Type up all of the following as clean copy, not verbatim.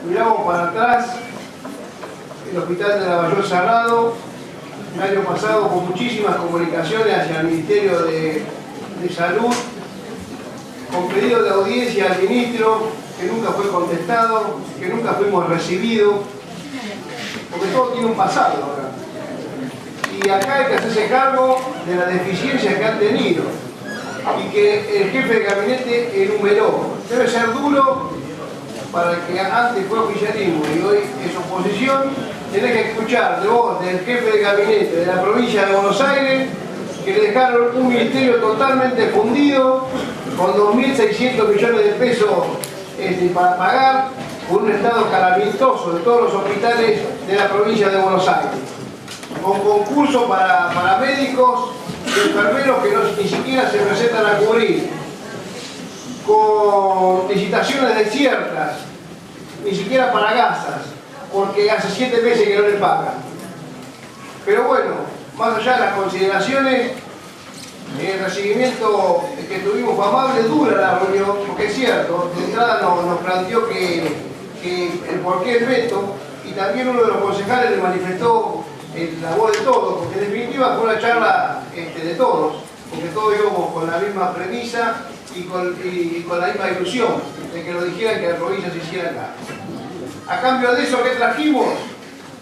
miramos para atrás, el hospital de Lavallol cerrado, el año pasado con muchísimas comunicaciones hacia el Ministerio de Salud, con pedido de audiencia al ministro, que nunca fue contestado, que nunca fuimos recibidos, porque todo tiene un pasado ahora. Y acá hay que hacerse cargo de las deficiencias que han tenido y que el jefe de gabinete enumeró. Debe ser duro para el que antes fue oficialismo y hoy es oposición, tenés que escuchar de voz del jefe de gabinete de la provincia de Buenos Aires que le dejaron un ministerio totalmente fundido con 2.600 millones de pesos para pagar por un estado calamitoso de todos los hospitales de la provincia de Buenos Aires, con concursos para médicos y enfermeros que ni siquiera se presentan a cubrir, con licitaciones desiertas, ni siquiera para gasas, porque hace 7 meses que no le pagan. Pero bueno, más allá de las consideraciones, el recibimiento que tuvimos fue amable, dura la reunión, porque es cierto, de entrada nos planteó que el porqué del veto, y también uno de los concejales le manifestó la voz de todos, porque en definitiva fue una charla de todos, porque todos íbamos con la misma premisa y con la misma ilusión de que lo dijeran, que la provincia se hiciera acá. A cambio de eso, ¿qué trajimos?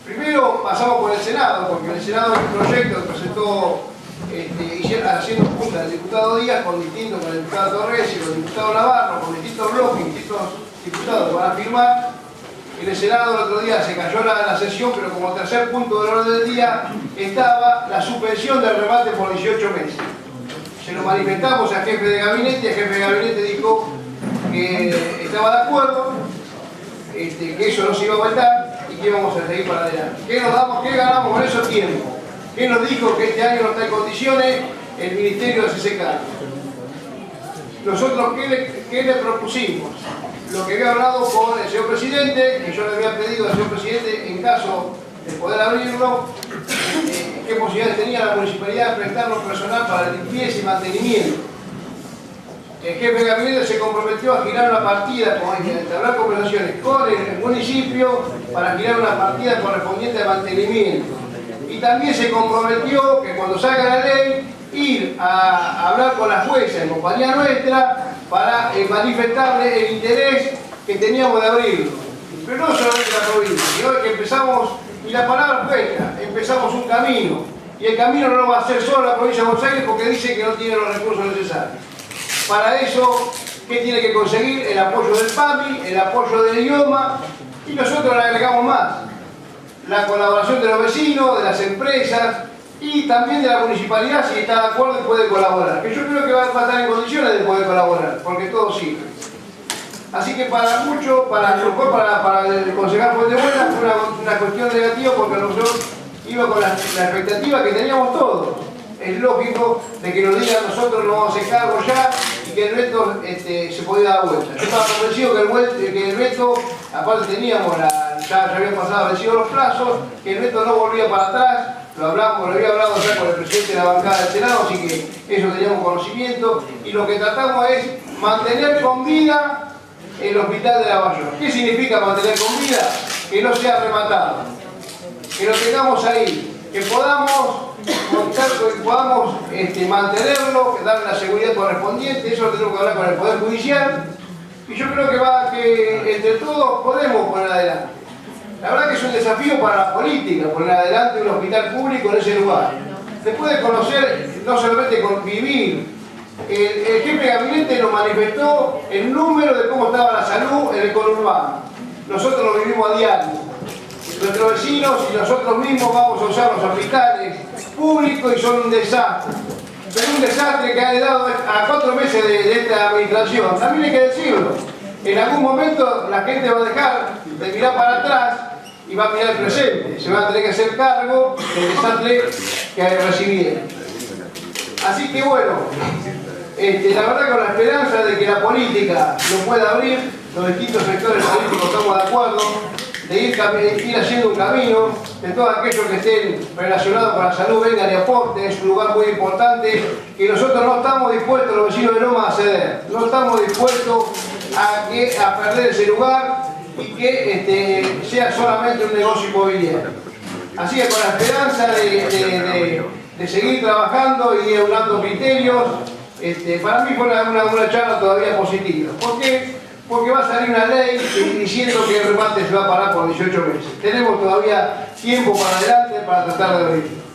Primero pasamos por el Senado, porque en el Senado hay un proyecto que presentó haciendo junta el diputado Díaz con el diputado Torres y con el diputado Navarro, con distintos bloques, distintos diputados para firmar. En el Senado el otro día se cayó la sesión, pero como tercer punto del orden del día estaba la suspensión del remate por 18 meses. Se lo manifestamos al jefe de gabinete y el jefe de gabinete dijo que estaba de acuerdo, que eso no se iba a aumentar y que íbamos a seguir para adelante. ¿Qué ganamos con eso? Tiempo. ¿Qué nos dijo que este año no está en condiciones? El Ministerio de CCK. Nosotros, ¿qué le propusimos? Lo que había hablado con el señor presidente, que yo le había pedido al señor presidente, en caso de poder abrirlo, qué posibilidades tenía la municipalidad de prestarnos personal para limpieza y mantenimiento. El jefe de gabinete se comprometió a girar una partida, a entablar conversaciones con el municipio para girar una partida correspondiente de mantenimiento. Y también se comprometió que cuando salga la ley, ir a hablar con la jueza en compañía nuestra para manifestarle el interés que teníamos de abrirlo. Pero no solamente la provincia, y hoy que empezamos, y la palabra cuesta, empezamos un camino. Y el camino no lo va a hacer solo la provincia de Buenos Aires porque dice que no tiene los recursos necesarios. Para eso, ¿qué tiene que conseguir? El apoyo del PAMI, el apoyo del idioma, y nosotros le agregamos más. La colaboración de los vecinos, de las empresas y también de la municipalidad si está de acuerdo y puede colaborar. Que yo creo que va a estar en condiciones de poder colaborar, porque todo sirve. Así que para el concejal Fuentebuena fue una cuestión negativa porque nosotros íbamos con la expectativa que teníamos todos. Es lógico de que nos digan nosotros nos vamos a hacer cargo ya y que el veto se podía dar vuelta. Yo estaba convencido que el veto, aparte teníamos ya habían pasado vencidos los plazos, que el veto no volvía para atrás, lo había hablado ya con el presidente de la bancada del Senado, así que eso teníamos conocimiento, y lo que tratamos es mantener con vida el hospital de Lavallol. ¿Qué significa mantener con vida? Que no sea rematado, que lo tengamos ahí, que podamos mantenerlo, que darle la seguridad correspondiente. Eso lo tenemos que hablar con el Poder Judicial, y yo creo que entre todos podemos poner adelante. La verdad que es un desafío para la política, poner adelante un hospital público en ese lugar. Después de conocer, no solamente convivir, el jefe de gabinete nos manifestó el número de cómo estaba la salud en el conurbano. Nosotros lo vivimos a diario. Nuestros vecinos y nosotros mismos vamos a usar los hospitales públicos y son un desastre. Pero un desastre que ha dado a 4 meses de esta administración. También hay que decirlo. En algún momento la gente va a dejar de mirar para atrás y va a mirar el presente. Se va a tener que hacer cargo del desastre que recibieron. Así que bueno, la verdad con la esperanza de que la política lo pueda abrir, los distintos sectores políticos estamos de acuerdo, de ir haciendo un camino, de todos aquellos que estén relacionados con la salud vengan y aporten. Es un lugar muy importante que nosotros no estamos dispuestos, los vecinos de Lomas, a ceder. No estamos dispuestos a perder ese lugar, y que sea solamente un negocio inmobiliario. Así que con la esperanza de seguir trabajando y evaluando criterios, para mí fue una charla todavía positiva. ¿Por qué? Porque va a salir una ley diciendo que el remate se va a parar por 18 meses. Tenemos todavía tiempo para adelante para tratar de abrirlo.